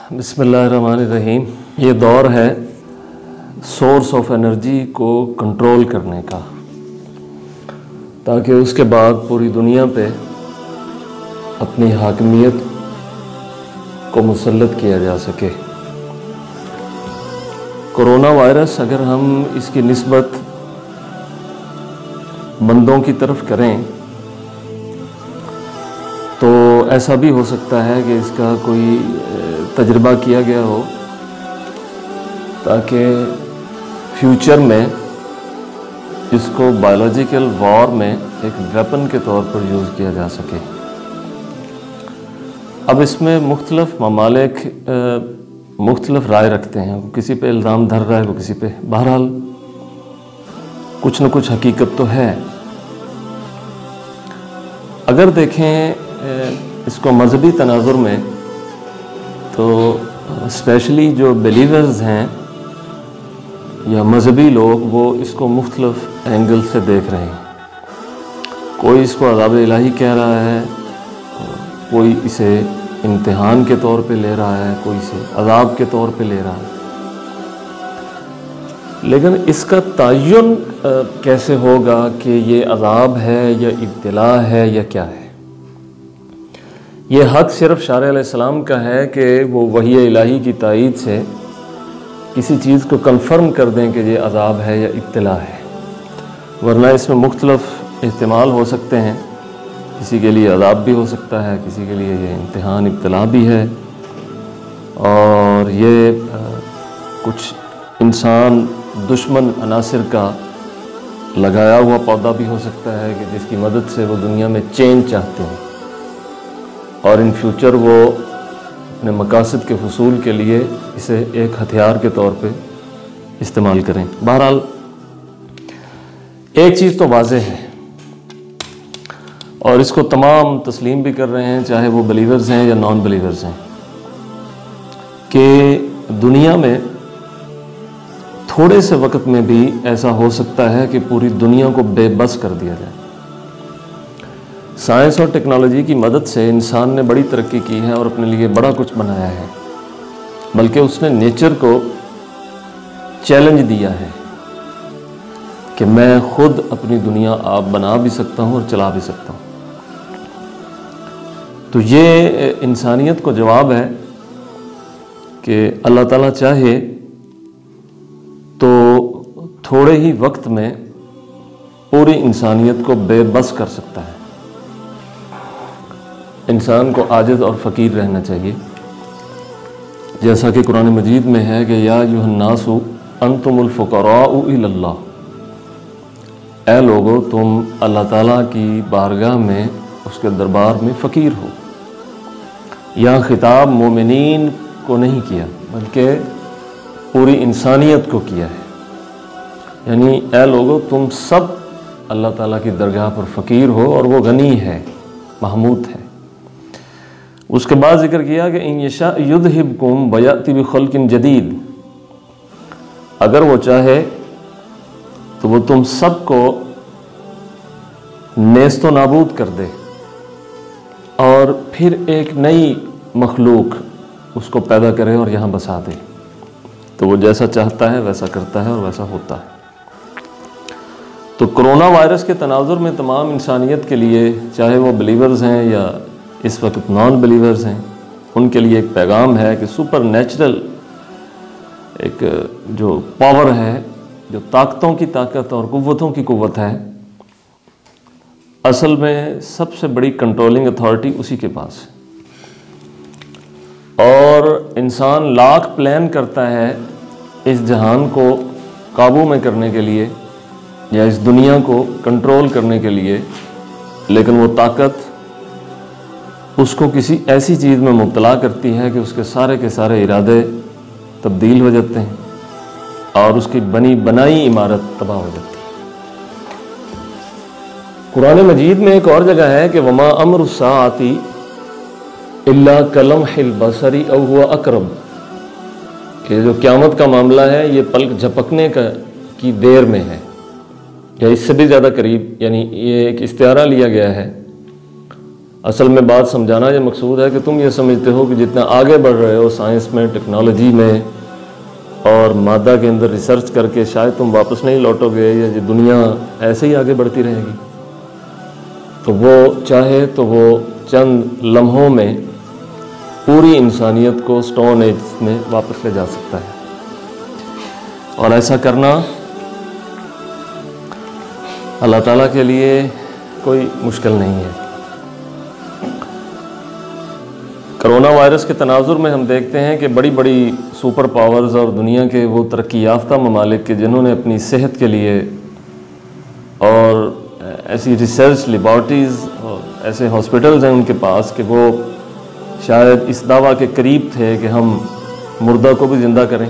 بسم اللہ الرحمن الرحیم۔ یہ دور ہے سورس آف انرجی کو کنٹرول کرنے کا، تاکہ اس کے بعد پوری دنیا پہ اپنی حاکمیت کو مسلط کیا جا سکے۔ کرونا وائرس اگر ہم اس کی نسبت بندوں کی طرف کریں تو ایسا بھی ہو سکتا ہے کہ اس کا کوئی تجربہ کیا گیا ہو تاکہ فیوچر میں اس کو بایولوجیکل وار میں ایک ویپن کے طور پر یوز کیا جا سکے۔ اب اس میں مختلف ممالک مختلف رائے رکھتے ہیں، کسی پہ الزام دھر رہا ہے، کسی پہ، بہرحال کچھ نہ کچھ حقیقت تو ہے۔ اگر دیکھیں اس کو مذہبی تناظر میں تو اسپیشلی جو بلیورز ہیں یا مذہبی لوگ، وہ اس کو مختلف اینگل سے دیکھ رہے ہیں۔ کوئی اس کو عذاب الہی کہہ رہا ہے، کوئی اسے امتحان کے طور پہ لے رہا ہے، کوئی اسے عذاب کے طور پہ لے رہا ہے۔ لیکن اس کا تعین کیسے ہوگا کہ یہ عذاب ہے یا ابتلاء ہے یا کیا ہے؟ یہ حق صرف شارع علیہ السلام کا ہے کہ وہ وحی الہی کی تائید سے کسی چیز کو کنفرم کر دیں کہ یہ عذاب ہے یا ابتلاء ہے، ورنہ اس میں مختلف احتمال ہو سکتے ہیں۔ کسی کے لیے عذاب بھی ہو سکتا ہے، کسی کے لیے یہ امتحان ابتلاء بھی ہے، اور یہ کچھ انسان دشمن عناصر کا لگایا ہوا پودا بھی ہو سکتا ہے کہ جس کی مدد سے وہ دنیا میں چینج چاہتے ہیں اور ان فیوچر وہ اپنے مقاصد کے حصول کے لیے اسے ایک ہتھیار کے طور پہ استعمال کریں۔ بہرحال ایک چیز تو واضح ہے، اور اس کو تمام تسلیم بھی کر رہے ہیں، چاہے وہ بلیورز ہیں یا نان بلیورز ہیں، کہ دنیا میں تھوڑے سے وقت میں بھی ایسا ہو سکتا ہے کہ پوری دنیا کو بے بس کر دیا جائے۔ سائنس اور ٹیکنالوجی کی مدد سے انسان نے بڑی ترقی کی ہے اور اپنے لیے بڑا کچھ بنایا ہے، بلکہ اس نے نیچر کو چیلنج دیا ہے کہ میں خود اپنی دنیا آپ بنا بھی سکتا ہوں اور چلا بھی سکتا ہوں۔ تو یہ انسانیت کو جواب ہے کہ اللہ تعالیٰ چاہے تو تھوڑے ہی وقت میں پوری انسانیت کو بے بس کر سکتا ہے۔ انسان کو عاجز اور فقیر رہنا چاہیے، جیسا کہ قرآن مجید میں ہے کہ یا ایھا الناس انتم الفقراء الی اللہ، اے لوگو تم اللہ تعالیٰ کی بارگاہ میں، اس کے دربار میں فقیر ہو۔ یہاں خطاب مومنین کو نہیں کیا بلکہ پوری انسانیت کو کیا ہے، یعنی اے لوگو تم سب اللہ تعالیٰ کی درگاہ پر فقیر ہو، اور وہ غنی ہے، محمود ہے۔ اس کے بعد ذکر کیا کہ ان یشاء یذھبکم ویأتی بخلق جدید، اگر وہ چاہے تو وہ تم سب کو نیست و نابود کر دے اور پھر ایک نئی مخلوق اس کو پیدا کرے اور یہاں بسا دے۔ تو وہ جیسا چاہتا ہے ویسا کرتا ہے اور ویسا ہوتا ہے۔ تو کرونا وائرس کے تناظر میں تمام انسانیت کے لیے، چاہے وہ بلیورز ہیں یا اس وقت نان بلیورز ہیں، ان کے لیے ایک پیغام ہے کہ سپر نیچرل ایک جو پاور ہے، جو طاقتوں کی طاقت اور قوتوں کی قوت ہے، اصل میں سب سے بڑی کنٹرولنگ اتھارٹی اسی کے پاس ہے۔ اور انسان لاکھ پلان کرتا ہے اس جہان کو قابو میں کرنے کے لیے یا اس دنیا کو کنٹرول کرنے کے لیے، لیکن وہ طاقت اس کو کسی ایسی چیز میں مبتلا کرتی ہے کہ اس کے سارے ارادے تبدیل ہو جاتے ہیں اور اس کی بنی بنائی عمارت تباہ ہو جاتی ہے۔ قرآن مجید میں ایک اور جگہ ہے کہ وما امر الساعۃ الا کلمح البصر او هو اقرب، کہ جو قیامت کا معاملہ ہے یہ پلک جھپکنے کی دیر میں ہے، یا اس سے بھی زیادہ قریب، یعنی یہ ایک استعارہ لیا گیا ہے اصل میں بات سمجھانا یہ مقصود ہے کہ تم یہ سمجھتے ہو کہ جتنا آگے بڑھ رہے ہو سائنس میں، ٹیکنالوجی میں اور مادہ کے اندر ریسرچ کر کے شاید تم واپس نہیں لوٹو گے، یا یہ دنیا ایسے ہی آگے بڑھتی رہے گی۔ تو وہ چاہے تو وہ چند لمحوں میں پوری انسانیت کو سٹون ایج میں واپس لے جا سکتا ہے، اور ایسا کرنا اللہ تعالیٰ کے لیے کوئی مشکل نہیں ہے۔ کرونا وائرس کے تناظر میں ہم دیکھتے ہیں کہ بڑی بڑی سپر پاورز اور دنیا کے وہ ترقی یافتہ ممالک کے جنہوں نے اپنی صحت کے لیے اور ایسی ریسرچ لیبارٹریز اور ایسے ہاسپٹلز ہیں ان کے پاس کہ وہ شاید اس دعویٰ کے قریب تھے کہ ہم مردہ کو بھی زندہ کریں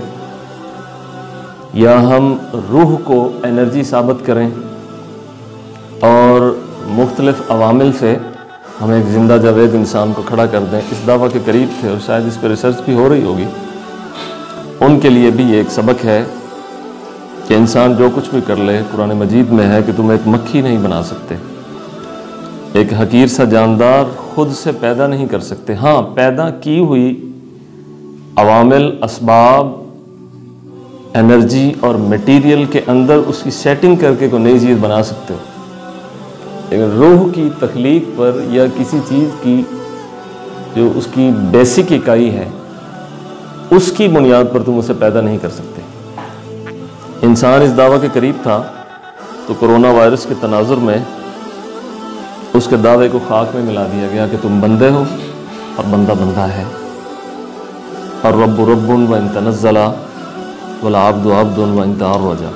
یا ہم روح کو انرجی ثابت کریں، اور مختلف عوامل سے ہم ایک زندہ جاوید انسان کو کھڑا کر دیں، اس دعویٰ کے قریب تھے، اور شاید اس پہ ریسرچ بھی ہو رہی ہوگی۔ ان کے لیے بھی یہ ایک سبق ہے کہ انسان جو کچھ بھی کر لے، قرآن مجید میں ہے کہ تم ایک مکھی نہیں بنا سکتے، ایک حقیر سا جاندار خود سے پیدا نہیں کر سکتے۔ ہاں، پیدا کی ہوئی عوامل، اسباب، انرجی اور میٹیریل کے اندر اس کی سیٹنگ کر کے کوئی نئی چیز بنا سکتے ہو، لیکن روح کی تخلیق پر یا کسی چیز کی جو اس کی بیسک اکائی ہے اس کی بنیاد پر تم اسے پیدا نہیں کر سکتے۔ انسان اس دعویٰ کے قریب تھا تو کرونا وائرس کے تناظر میں اس کے دعوے کو خاک میں ملا دیا گیا کہ تم بندے ہو اور بندہ بندہ ہے، اور رب رب و ان تنزلا والعبد عبد و ان تعرجا۔